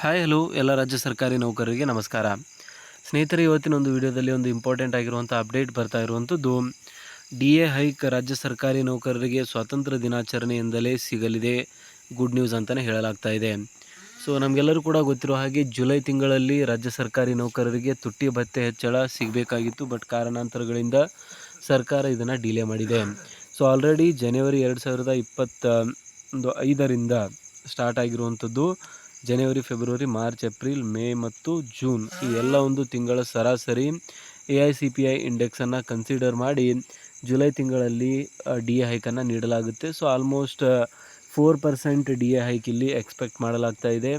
Hi hello ಎಲ್ಲ ರಾಜ್ಯ ಸರ್ಕಾರಿ ನೌಕರರಿಗೆ ನಮಸ್ಕಾರ. ಸ್ನೇಹಿತರೆ, ಇವತ್ತಿನ ಒಂದು ವಿಡಿಯೋದಲ್ಲಿ ಒಂದು ಇಂಪಾರ್ಟೆಂಟ್ ಆಗಿರುವಂಥ ಅಪ್ಡೇಟ್ ಬರ್ತಾ ಇರುವಂಥದ್ದು, ಡಿ.ಎ ಹೈಕ್ ರಾಜ್ಯ ಸರ್ಕಾರಿ ನೌಕರರಿಗೆ ಸ್ವಾತಂತ್ರ್ಯ ದಿನಾಚರಣೆಯಿಂದಲೇ ಸಿಗಲಿದೆ. ಗುಡ್ ನ್ಯೂಸ್ ಅಂತಲೇ ಹೇಳಲಾಗ್ತಾ ಇದೆ. ಸೊ ನಮಗೆಲ್ಲರೂ ಕೂಡ ಗೊತ್ತಿರೋ ಹಾಗೆ ಜುಲೈ ತಿಂಗಳಲ್ಲಿ ರಾಜ್ಯ ಸರ್ಕಾರಿ ನೌಕರರಿಗೆ ತುಟ್ಟಿ ಭತ್ಯೆ ಹೆಚ್ಚಳ ಸಿಗಬೇಕಾಗಿತ್ತು. ಬಟ್ ಕಾರಣಾಂತರಗಳಿಂದ ಸರ್ಕಾರ ಇದನ್ನು ಡಿಲೇ ಮಾಡಿದೆ. ಸೊ ಆಲ್ರೆಡಿ ಜನವರಿ 2025ರಿಂದ ಸ್ಟಾರ್ಟ್ ಆಗಿರುವಂಥದ್ದು. ಜನವರಿ, ಫೆಬ್ರವರಿ, ಮಾರ್ಚ್, ಏಪ್ರಿಲ್, ಮೇ ಮತ್ತು ಜೂನ್ ಈ ಎಲ್ಲ ಒಂದು ತಿಂಗಳ ಸರಾಸರಿ AICPI ಇಂಡೆಕ್ಸನ್ನು ಕನ್ಸಿಡರ್ ಮಾಡಿ ಜುಲೈ ತಿಂಗಳಲ್ಲಿ ಡಿ.ಎ ಹೈಕನ್ನು ನೀಡಲಾಗುತ್ತೆ. ಸೊ ಆಲ್ಮೋಸ್ಟ್ 4% ಡಿ.ಎ ಹೈಕ್ ಇಲ್ಲಿ ಎಕ್ಸ್ಪೆಕ್ಟ್ ಮಾಡಲಾಗ್ತಾ ಇದೆ,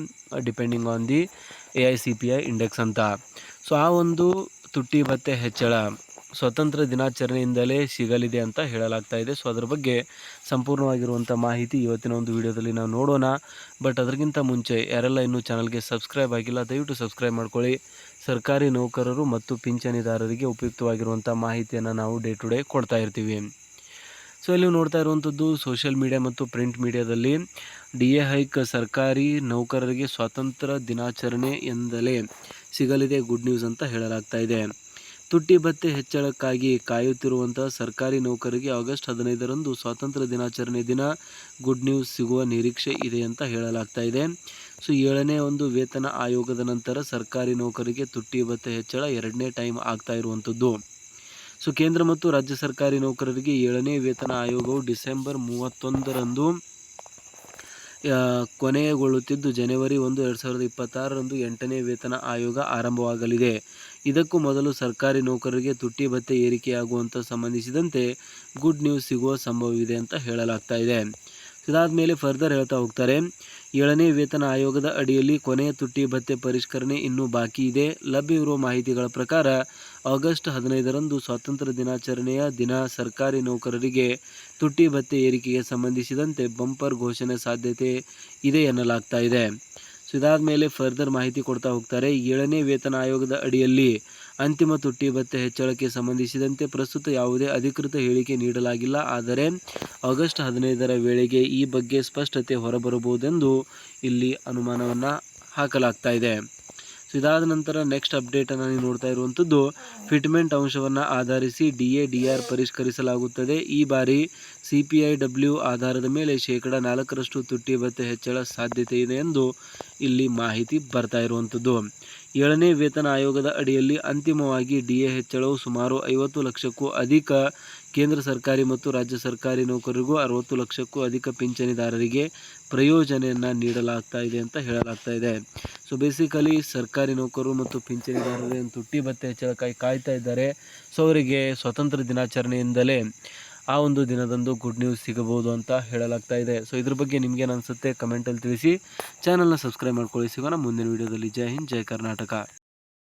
depending on the AICPI index ಅಂತ. ಸೊ ಆ ಒಂದು ತುಟ್ಟಿ ಭತ್ಯೆ ಹೆಚ್ಚಳ ಸ್ವಾತಂತ್ರ್ಯ ದಿನಾಚರಣೆಯಿಂದಲೇ ಸಿಗಲಿದೆ ಅಂತ ಹೇಳಲಾಗ್ತಾ ಇದೆ. ಸೊ ಅದರ ಬಗ್ಗೆ ಸಂಪೂರ್ಣವಾಗಿರುವಂಥ ಮಾಹಿತಿ ಇವತ್ತಿನ ಒಂದು ವಿಡಿಯೋದಲ್ಲಿ ನಾವು ನೋಡೋಣ. ಬಟ್ ಅದಕ್ಕಿಂತ ಮುಂಚೆ ಯಾರೆಲ್ಲ ಇನ್ನೂ ಚಾನಲ್ಗೆ ಸಬ್ಸ್ಕ್ರೈಬ್ ಆಗಿಲ್ಲ, ದಯವಿಟ್ಟು ಸಬ್ಸ್ಕ್ರೈಬ್ ಮಾಡ್ಕೊಳ್ಳಿ. ಸರ್ಕಾರಿ ನೌಕರರು ಮತ್ತು ಪಿಂಚಣಿದಾರರಿಗೆ ಉಪಯುಕ್ತವಾಗಿರುವಂಥ ಮಾಹಿತಿಯನ್ನು ನಾವು ಡೇ ಟು ಡೇ ಕೊಡ್ತಾ ಇರ್ತೀವಿ. ಸೊ ಇಲ್ಲಿ ನೋಡ್ತಾ ಇರುವಂಥದ್ದು ಸೋಷಿಯಲ್ ಮೀಡಿಯಾ ಮತ್ತು ಪ್ರಿಂಟ್ ಮೀಡಿಯಾದಲ್ಲಿ ಡಿ.ಎ ಹೈಕ್ ಸರ್ಕಾರಿ ನೌಕರರಿಗೆ ಸ್ವಾತಂತ್ರ್ಯ ದಿನಾಚರಣೆ ಎಂದಲೇ ಸಿಗಲಿದೆ ಗುಡ್ ನ್ಯೂಸ್ ಅಂತ ಹೇಳಲಾಗ್ತಾ ಇದೆ. ತುಟ್ಟಿ ಭತ್ಯೆ ಹೆಚ್ಚಳಕ್ಕಾಗಿ ಕಾಯುತ್ತಿರುವಂತಹ ಸರ್ಕಾರಿ ನೌಕರರಿಗೆ ಆಗಸ್ಟ್ 15ರಂದು ಸ್ವಾತಂತ್ರ್ಯ ದಿನಾಚರಣೆ ದಿನ ಗುಡ್ ನ್ಯೂಸ್ ಸಿಗುವ ನಿರೀಕ್ಷೆ ಇದೆ ಅಂತ ಹೇಳಲಾಗ್ತಾ ಇದೆ. ಸೊ 7ನೇ ಒಂದು ವೇತನ ಆಯೋಗದ ನಂತರ ಸರ್ಕಾರಿ ನೌಕರರಿಗೆ ತುಟ್ಟಿ ಭತ್ಯೆ ಹೆಚ್ಚಳ 2ನೇ ಟೈಮ್ ಆಗ್ತಾ ಇರುವಂಥದ್ದು. ಸೊ ಕೇಂದ್ರ ಮತ್ತು ರಾಜ್ಯ ಸರ್ಕಾರಿ ನೌಕರರಿಗೆ 7ನೇ ವೇತನ ಆಯೋಗವು ಡಿಸೆಂಬರ್ 31ರಂದು ಕೊನೆಗೊಳ್ಳುತ್ತಿದ್ದು, ಜನವರಿ 1, 2026ರಂದು 8ನೇ ವೇತನ ಆಯೋಗ ಆರಂಭವಾಗಲಿದೆ. ಇದಕ್ಕೂ ಮೊದಲು ಸರ್ಕಾರಿ ನೌಕರರಿಗೆ ತುಟ್ಟಿ ಭತ್ಯೆ ಏರಿಕೆಯಾಗುವಂಥ ಸಂಬಂಧಿಸಿದಂತೆ ಗುಡ್ ನ್ಯೂಸ್ ಸಿಗುವ ಸಂಭವವಿದೆ ಅಂತ ಹೇಳಲಾಗ್ತಾ ಇದೆ. ಇದಾದ ಮೇಲೆ ಫರ್ದರ್ ಹೇಳ್ತಾ ಹೋಗ್ತಾರೆ, 7ನೇ ವೇತನ ಆಯೋಗದ ಅಡಿಯಲ್ಲಿ ಕೊನೆಯ ತುಟ್ಟಿ ಭತ್ಯೆ ಪರಿಷ್ಕರಣೆ ಇನ್ನೂ ಬಾಕಿ ಇದೆ. ಲಭ್ಯವಿರುವ ಮಾಹಿತಿಗಳ ಪ್ರಕಾರ ಆಗಸ್ಟ್ 15ರಂದು ಸ್ವಾತಂತ್ರ್ಯ ದಿನಾಚರಣೆಯ ದಿನ ಸರ್ಕಾರಿ ನೌಕರರಿಗೆ ತುಟ್ಟಿ ಭತ್ಯೆ ಏರಿಕೆಗೆ ಸಂಬಂಧಿಸಿದಂತೆ ಬಂಪರ್ ಘೋಷಣೆ ಸಾಧ್ಯತೆ ಇದೆ ಎನ್ನಲಾಗ್ತಾ ಇದೆ. ಸೊ ಇದಾದ ಮೇಲೆ ಫರ್ದರ್ ಮಾಹಿತಿ ಕೊಡ್ತಾ ಹೋಗ್ತಾರೆ. 7ನೇ ವೇತನ ಆಯೋಗದ ಅಡಿಯಲ್ಲಿ ಅಂತಿಮ ತುಟ್ಟಿ ಭತ್ಯೆ ಹೆಚ್ಚಳಕ್ಕೆ ಸಂಬಂಧಿಸಿದಂತೆ ಪ್ರಸ್ತುತ ಯಾವುದೇ ಅಧಿಕೃತ ಹೇಳಿಕೆ ನೀಡಲಾಗಿಲ್ಲ. ಆದರೆ ಆಗಸ್ಟ್ 15ರ ವೇಳೆಗೆ ಈ ಬಗ್ಗೆ ಸ್ಪಷ್ಟತೆ ಹೊರಬರಬಹುದೆಂದು ಇಲ್ಲಿ ಅನುಮಾನವನ್ನು ಹಾಕಲಾಗ್ತಾ ಇದೆ. ಸೊ ಇದಾದ ನಂತರ ನೆಕ್ಸ್ಟ್ ಅಪ್ಡೇಟನ್ನು ನೀವು ನೋಡ್ತಾ ಇರುವಂಥದ್ದು, ಫಿಟ್ಮೆಂಟ್ ಅಂಶವನ್ನು ಆಧರಿಸಿ ಡಿ.ಎ/ಡಿ.ಆರ್ ಪರಿಷ್ಕರಿಸಲಾಗುತ್ತದೆ. ಈ ಬಾರಿ CPIW ಆಧಾರದ ಮೇಲೆ 4% ತುಟ್ಟಿ ಭತ್ಯೆ ಹೆಚ್ಚಳ ಸಾಧ್ಯತೆ ಇದೆ ಎಂದು ಇಲ್ಲಿ ಮಾಹಿತಿ ಬರ್ತಾ ಇರುವಂಥದ್ದು. 7ನೇ ವೇತನ ಆಯೋಗದ ಅಡಿಯಲ್ಲಿ ಅಂತಿಮವಾಗಿ ಡಿ.ಎ ಹೆಚ್ಚಳವು ಸುಮಾರು 50 ಲಕ್ಷಕ್ಕೂ ಅಧಿಕ ಕೇಂದ್ರ ಸರ್ಕಾರಿ ಮತ್ತು ರಾಜ್ಯ ಸರ್ಕಾರಿ ನೌಕರರಿಗೂ 60 ಲಕ್ಷಕ್ಕೂ ಅಧಿಕ ಪಿಂಚಣಿದಾರರಿಗೆ ಪ್ರಯೋಜನೆಯನ್ನು ನೀಡಲಾಗ್ತಾ ಇದೆ ಅಂತ ಹೇಳಲಾಗ್ತಾ ಇದೆ. ಸೊ ಬೇಸಿಕಲಿ ಸರ್ಕಾರಿ ನೌಕರರು ಮತ್ತು ಪಿಂಚಣಿದಾರರು ತುಟ್ಟಿ ಭತ್ಯೆ ಹೆಚ್ಚಳಕ್ಕಾಗಿ ಕಾಯ್ತಾ ಇದ್ದಾರೆ. ಸೊ ಅವರಿಗೆ ಸ್ವಾತಂತ್ರ್ಯ ದಿನಾಚರಣೆಯಿಂದಲೇ ಆ ಒಂದು ದಿನದಂದು ಗುಡ್ ನ್ಯೂಸ್ ಸಿಗಬಹುದು ಅಂತ ಹೇಳಲಾಗ್ತಾ ಇದೆ. ಸೊ ಇದ್ರ ಬಗ್ಗೆ ನಿಮ್ಗೇನು ಅನಿಸುತ್ತೆ ಕಮೆಂಟಲ್ಲಿ ತಿಳಿಸಿ. ಚಾನಲ್ನ ಸಬ್ಸ್ಕ್ರೈಬ್ ಮಾಡ್ಕೊಳ್ಳಿ. ಸಿಗೋಣ ಮುಂದಿನ ವೀಡಿಯೋದಲ್ಲಿ. ಜೈ ಹಿಂದ್, ಜೈ ಕರ್ನಾಟಕ.